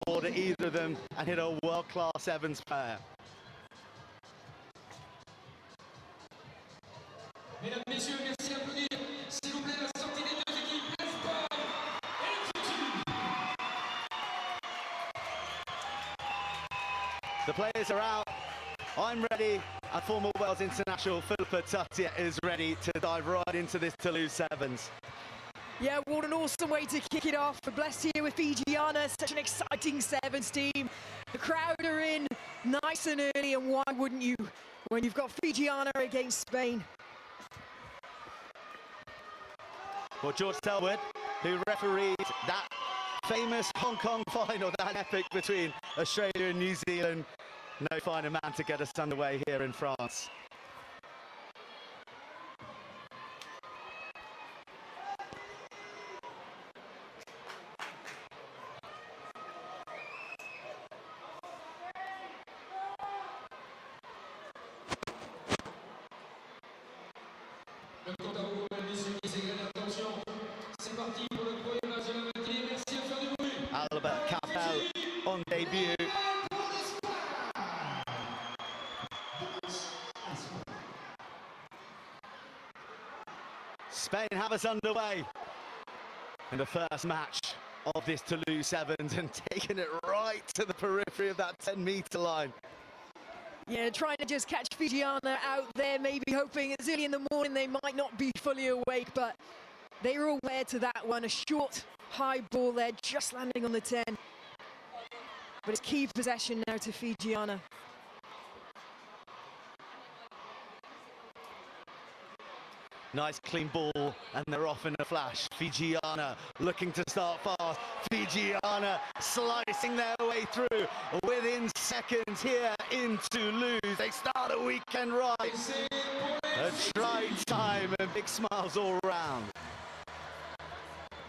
forward at either of them and hit a world-class sevens pair. Mesdames, Messieurs, merci d'applaudir. S'il vous plaît, la sortie des deux équipes, l'Espagne et Fiji. The players are out. I'm ready. And former Wales international Philippa Tuttier is ready to dive right into this Toulouse Sevens. Yeah, what an awesome way to kick it off. We're blessed here with Fijiana, such an exciting sevens team. The crowd are in nice and early, and why wouldn't you when you've got Fijiana against Spain? Well, George Selwood, who refereed that famous Hong Kong final, that epic between Australia and New Zealand. No finer man to get us underway here in France. Le compte à vous, mesdames, messieurs, qui s'égrènent, attention. C'est parti pour le premier match de la matinée. Merci à faire du bruit. Albert Capel on debut. Spain have us underway in the first match of this Toulouse Sevens and taking it right to the periphery of that 10-metre line. Yeah, trying to just catch Fijiana out there, maybe hoping it's early in the morning they might not be fully awake, but they were aware to that one. A short, high ball there, just landing on the 10. But it's key possession now to Fijiana. Nice clean ball, and they're off in a flash. Fijiana looking to start fast. Fijiana slicing their way through within seconds here in Toulouse. They start a weekend right. A try time and big smiles all round.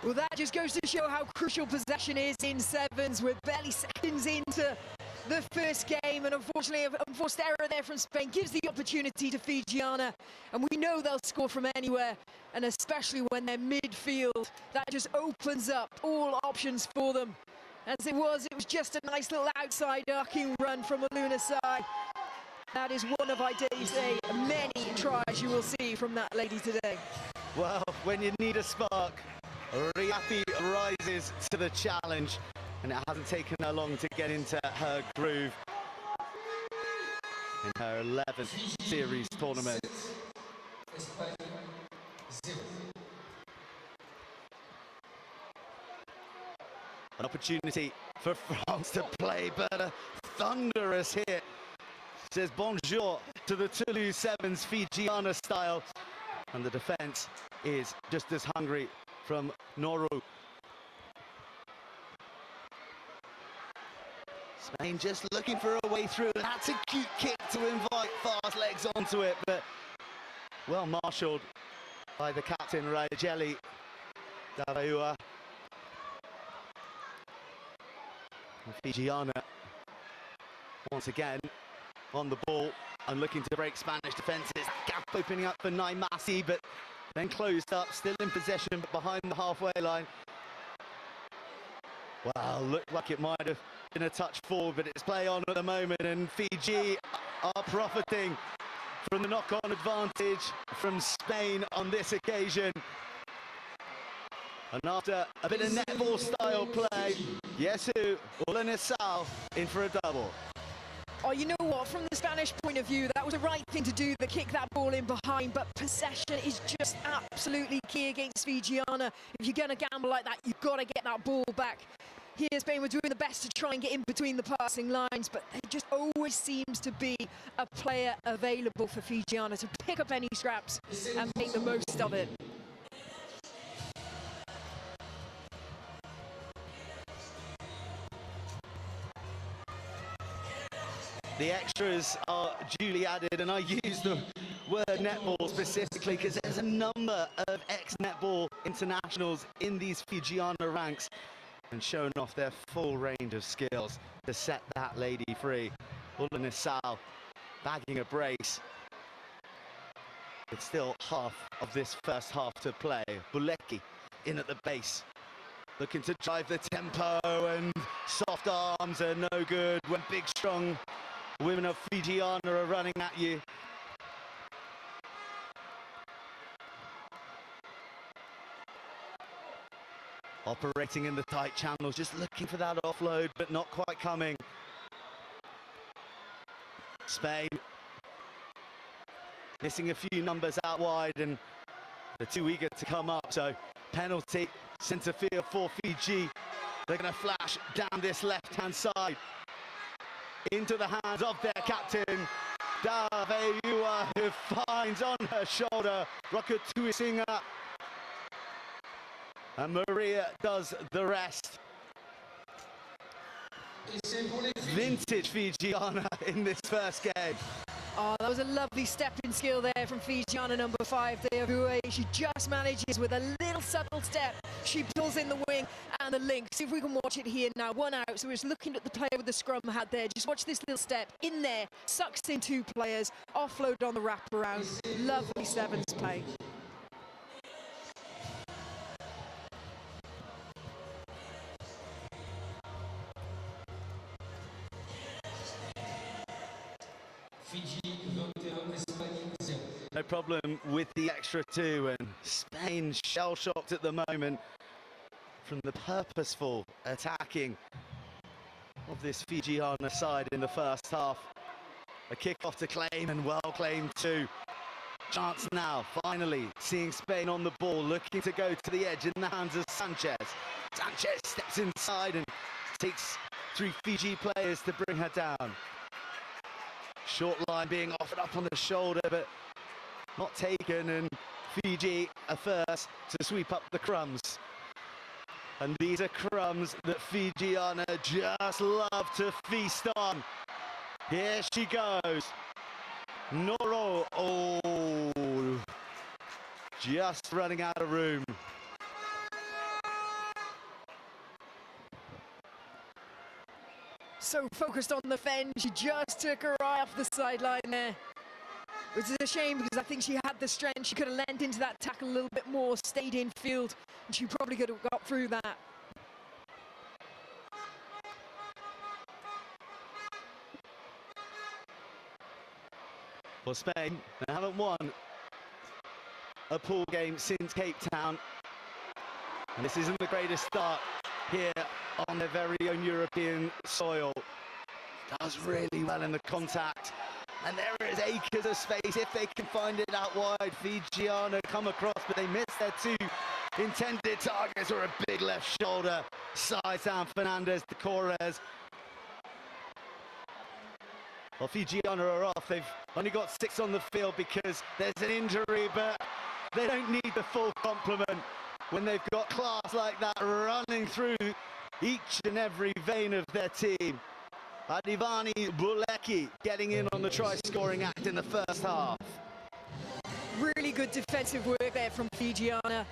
Well, that just goes to show how crucial possession is in sevens. We're barely seconds into the first game, and unfortunately a forced error there from Spain gives the opportunity to Fijiana, and we know they'll score from anywhere, and especially when they're midfield, that just opens up all options for them. As it was just a nice little outside arcing run from Aluna Sai. That is one of, I dare say, many tries you will see from that lady today. Well, when you need a spark, Riapi rises to the challenge, and it hasn't taken her long to get into her groove in her 11th series tournament. An opportunity for France to play, but a thunderous hit. Says bonjour to the Toulouse Sevens Fijiana style, and the defence is just as hungry from Noru. Spain just looking for a way through. That's a cute kick to invite fast legs onto it, but well marshalled by the captain, Rajeli Davaua. Fijiana once again on the ball and looking to break Spanish defences. Gap opening up for Naimasi, but then closed up, still in possession, but behind the halfway line. Wow, looked like it might have been a touch forward, but it's play on at the moment, and Fiji are profiting from the knock-on advantage from Spain on this occasion. And after a bit of netball style play, Yesu Ulanisau in for a double. Oh, you know what? From the Spanish point of view, that was the right thing to do, to kick that ball in behind, but possession is just absolutely key against Fijiana. If you're going to gamble like that, you've got to get that ball back. Here, Spain were doing the best to try and get in between the passing lines, but there just always seems to be a player available for Fijiana to pick up any scraps and make the most of it. The extras are duly added, and I use the word netball specifically because there's a number of ex-netball internationals in these Fijiana ranks and showing off their full range of skills to set that lady free. Ulanisau bagging a brace. It's still half of this first half to play. Buleki in at the base, looking to drive the tempo, and Soft arms are no good when big, strong women of Fijiana are running at you. Operating in the tight channels, just looking for that offload, but not quite coming. Spain missing a few numbers out wide, and they're too eager to come up, so penalty, centre field for Fiji. They're going to flash down this left-hand side into the hands of their captain, Daveyua, who finds on her shoulder Rakatuisinga. And Maria does the rest. Vintage Fijiana in this first game. Oh, that was a lovely step-in skill there from Fijiana number 5, Daveyua. She just manages with a little subtle step. She pulls in the wing and the link. See if we can watch it here now. 1 out, so we're just looking at the player with the scrum hat there. Just watch this little step in there. Sucks in 2 players. Offload on the wraparound. Lovely sevens play. No problem with the extra 2, and Spain shell-shocked at the moment from the purposeful attacking of this Fijiana side in the first half. A kick-off to claim, and well claimed too. Chance now, finally, seeing Spain on the ball, looking to go to the edge in the hands of Sanchez. Sanchez steps inside and takes 3 Fiji players to bring her down. Short line being offered up on the shoulder, but not taken, and Fiji are first to sweep up the crumbs. And these are crumbs that Fijiana just love to feast on. Here she goes. Noro, oh, just running out of room. So focused on the fend, she just took her eye off the sideline there. Which is a shame, because I think she had the strength. She could have leaned into that tackle a little bit more, stayed in field, and she probably could have got through that. For Spain, they haven't won a pool game since Cape Town. And this isn't the greatest start here on their very own European soil. Does really well in the contact. And there is acres of space if they can find it out wide. Fijiana come across, but they miss their 2 intended targets, or a big left shoulder. Side down Fernandez to Corres. Well, Fijiana are off. They've only got 6 on the field because there's an injury, but they don't need the full complement when they've got class like that running through each and every vein of their team. Adivani Buleki getting in on the try-scoring act in the first half. Really good defensive work there from Fijiana.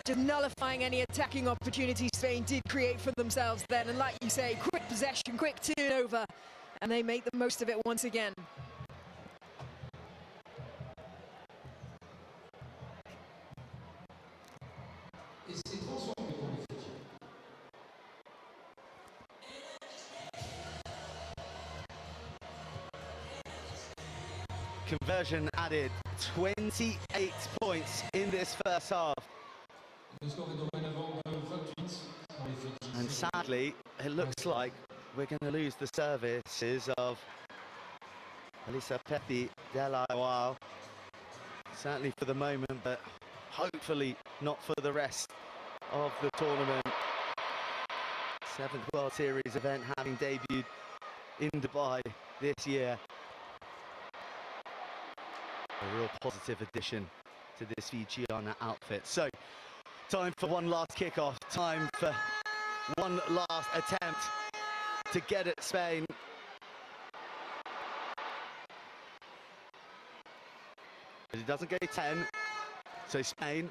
Just nullifying any attacking opportunities Spain did create for themselves then. And like you say, quick possession, quick turnover, and they make the most of it once again. Conversion added 28 points in this first half. And sadly, it looks like we're going to lose the services of Elisa Pethi Delawal. Certainly for the moment, but hopefully not for the rest of the tournament. 7th World Series event having debuted in Dubai this year. A real positive addition to this Fijiana outfit. So, time for one last kickoff. Time for one last attempt to get at Spain. But it doesn't go 10, so Spain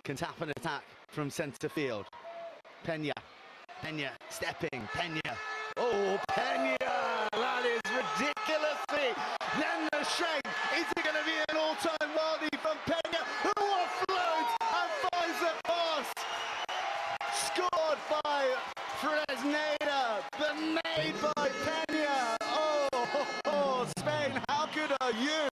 can tap an attack from centre field. Peña stepping, Peña. Oh, Peña! That is ridiculously. Then the strength. Is it going to be an all-time worldie from Peña, who offloads and finds the pass? Scored by Fresnel. made by Peña. Spain, how good are you?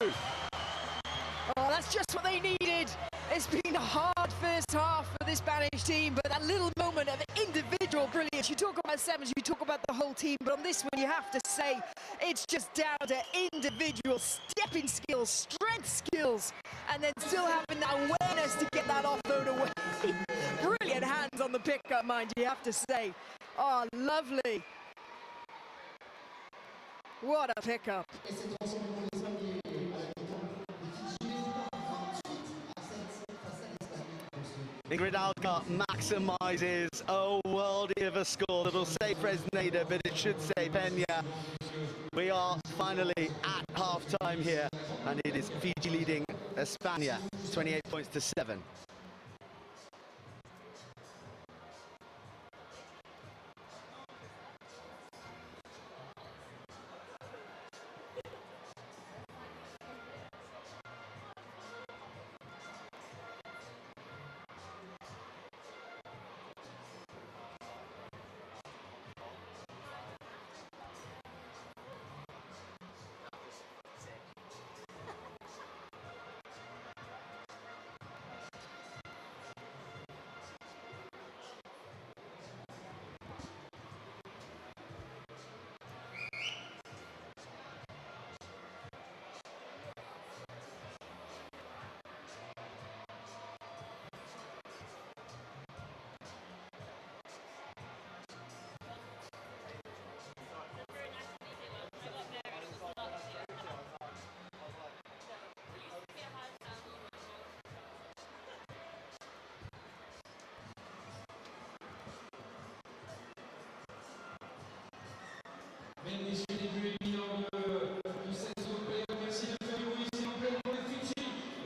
Oh, that's just what they needed. It's been a hard first half for this Spanish team, but that little moment of individual brilliance. You talk about sevens, you talk about the whole team, but on this one you have to say it's just down to individual stepping skills, strength skills, and then still having that awareness to get that offload away. Brilliant hands on the pickup, mind you have to say. Oh, lovely. What a pickup. Ingrid Alcott maximises a worldie of a score that'll say Fresneda, but it should say Peña. We are finally at half-time here, and it is Fiji leading España, 28 points to 7. Messieurs, début éminent du 16 européen. Merci de faire du bruit, s'il vous plaît, pour le Fiji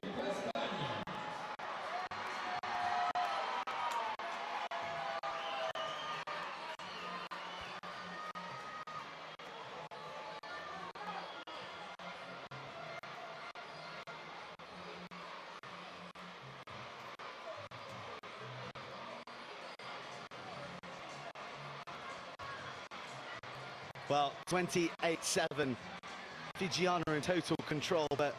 et pour l'Espagne. Well, 28-7. Fijiana in total control, but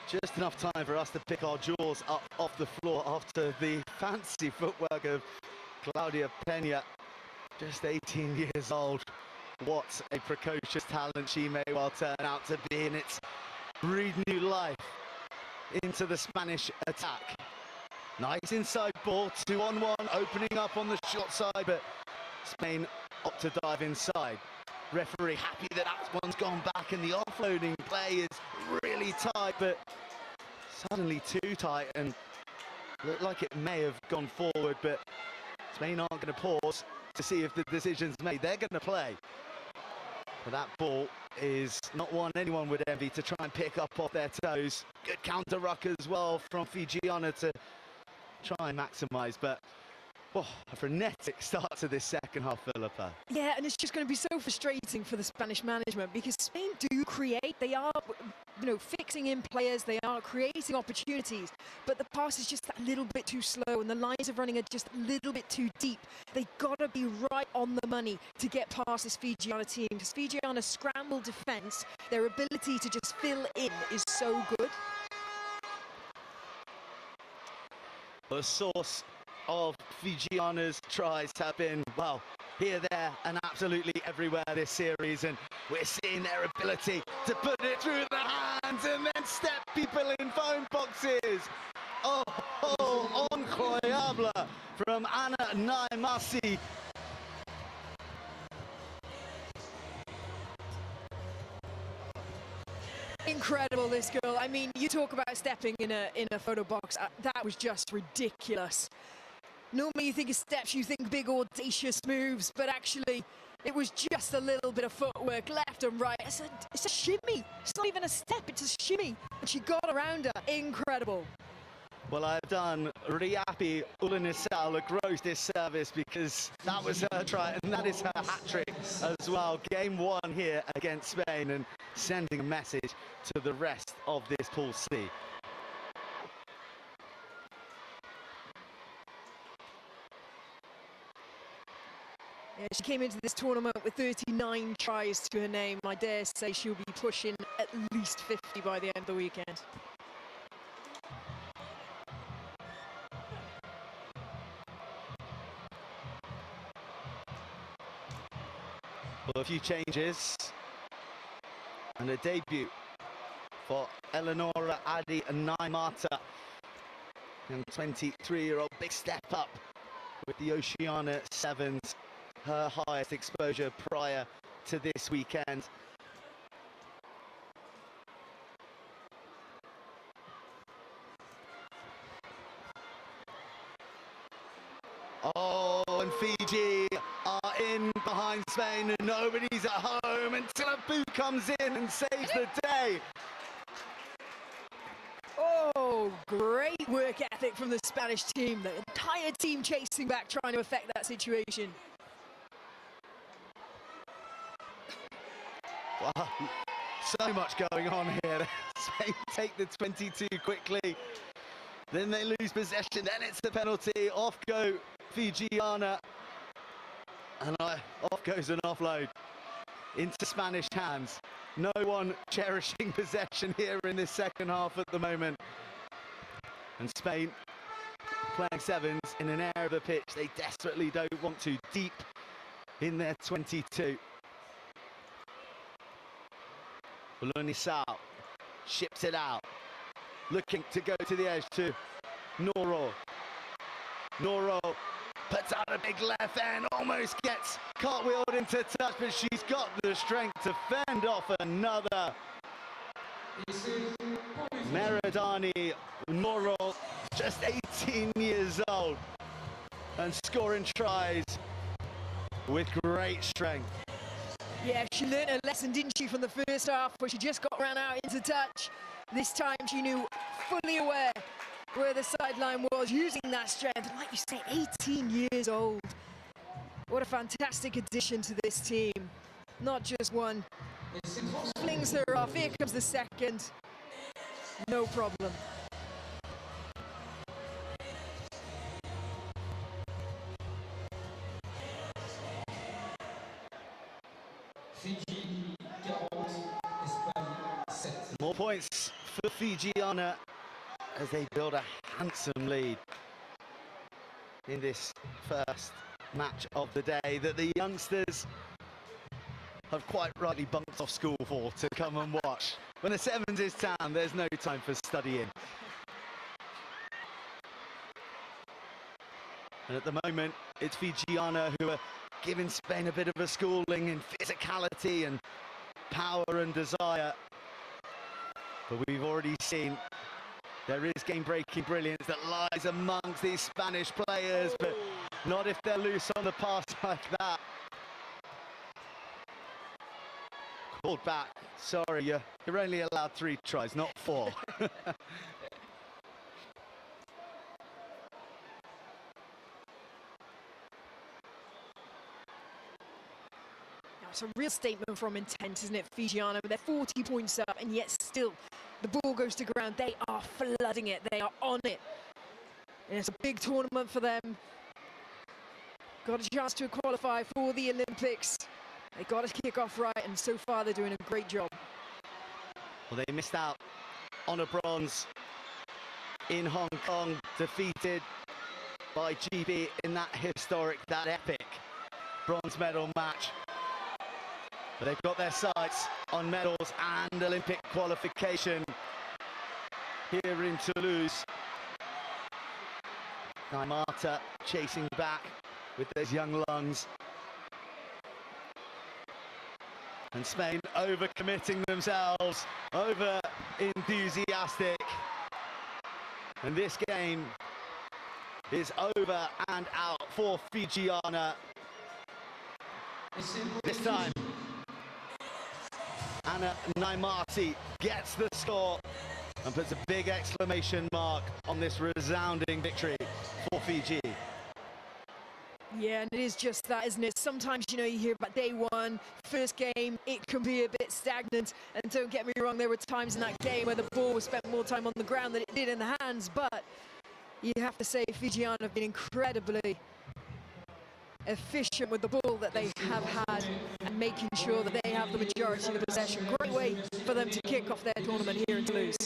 just enough time for us to pick our jaws up off the floor after the fancy footwork of Claudia Peña, just 18 years old. What a precocious talent she may well turn out to be, and it's breathed new life into the Spanish attack. Nice inside ball, 2-on-1, opening up on the short side, but Spain opt to dive inside. Referee happy that one's gone back, and the offloading play is really tight, but suddenly too tight and looked like it may have gone forward, but Spain aren't going to pause to see if the decision's made. They're going to play. But that ball is not one anyone would envy to try and pick up off their toes. Good counter ruck as well from Fijiana to try and maximise, but a frenetic start to this second half, Philippa. Yeah, and it's just going to be so frustrating for the Spanish management because Spain do create. They are, fixing in players. They are creating opportunities, but the pass is just a little bit too slow, and the lines of running are just a little bit too deep. They got to be right on the money to get past this Fijiana team because Fijiana's scramble defence, their ability to just fill in is so good. The source of Fijiana's tries have been, here, there, and absolutely everywhere this series, and we're seeing their ability to put it through the hands and then step people in phone boxes. Incroyable from Anna Naimasi. Incredible, this girl. I mean, you talk about stepping in a photo box. That was just ridiculous. Normally you think of steps, you think big audacious moves, but actually it was just a little bit of footwork left and right. It's a shimmy. It's not even a step, it's a shimmy. And she got around her. Incredible. Well, I've done Riapi Ulanisal a gross disservice because that was her try and that is her hat-trick as well. Game one here against Spain and sending a message to the rest of this Pool C. Yeah, she came into this tournament with 39 tries to her name. I dare say she'll be pushing at least 50 by the end of the weekend. Well, a few changes and a debut for Eleonora, Adi and Naimata. Young 23-year-old, big step up with the Oceania Sevens, her highest exposure prior to this weekend. Oh, and Fiji are in behind Spain and nobody's at home until a boot comes in and saves the day. Oh, great work ethic from the Spanish team. The entire team chasing back, trying to affect that situation. Wow, so much going on here. Spain take the 22 quickly. Then they lose possession, then it's a penalty. Off go Fijiana. And off goes an offload into Spanish hands. No one cherishing possession here in this second half at the moment. And Spain playing sevens in an area of the pitch they desperately don't want to, deep in their 22. Bulunisau ships it out, looking to go to the edge to Noro. Noro puts out a big left end, almost gets cartwheeled into touch, but she's got the strength to fend off another. Meradani Noro, just 18 years old, and scoring tries with great strength. Yeah, she learned her lesson, didn't she, from the first half, where she just got ran out into touch. This time she knew, fully aware where the sideline was, using that strength. And like you say, 18 years old. What a fantastic addition to this team. Not just one. Flings her off. Here comes the second. No problem. Fiji 40, Espagne 7. More points for Fijiana as they build a handsome lead in this first match of the day that the youngsters have quite rightly bunked off school for to come and watch. When the sevens is town, there's no time for studying. And at the moment, it's Fijiana who are giving Spain a bit of a schooling in physicality and power and desire. But we've already seen there is game-breaking brilliance that lies amongst these Spanish players, but not if they're loose on the pass like that. Called back. Sorry, you're only allowed 3 tries, not 4. It's a real statement from intent, isn't it, Fijiana? They're 40 points up, and yet still the ball goes to ground. They are flooding it. They are on it. And it's a big tournament for them. Got a chance to qualify for the Olympics. They got to kick off right, and so far they're doing a great job. Well, they missed out on a bronze in Hong Kong, defeated by GB in that historic, that epic bronze medal match. But they've got their sights on medals and Olympic qualification here in Toulouse. Naimata chasing back with those young lungs. And Spain overcommitting themselves, over enthusiastic. And this game is over and out for Fijiana. This time, Anna Naimati gets the score and puts a big exclamation mark on this resounding victory for Fiji. Yeah, and it is just that, isn't it? Sometimes, you know, you hear about day one, first game, it can be a bit stagnant. And don't get me wrong, there were times in that game where the ball was spent more time on the ground than it did in the hands. But you have to say Fijiana have been incredibly efficient with the ball that they have had and making sure that they have the majority of the possession. Great way for them to kick off their tournament here in Toulouse.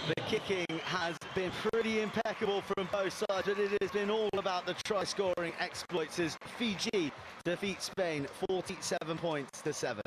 The kicking has been pretty impeccable from both sides, but it has been all about the try-scoring exploits as Fiji defeat Spain 47 points to 7.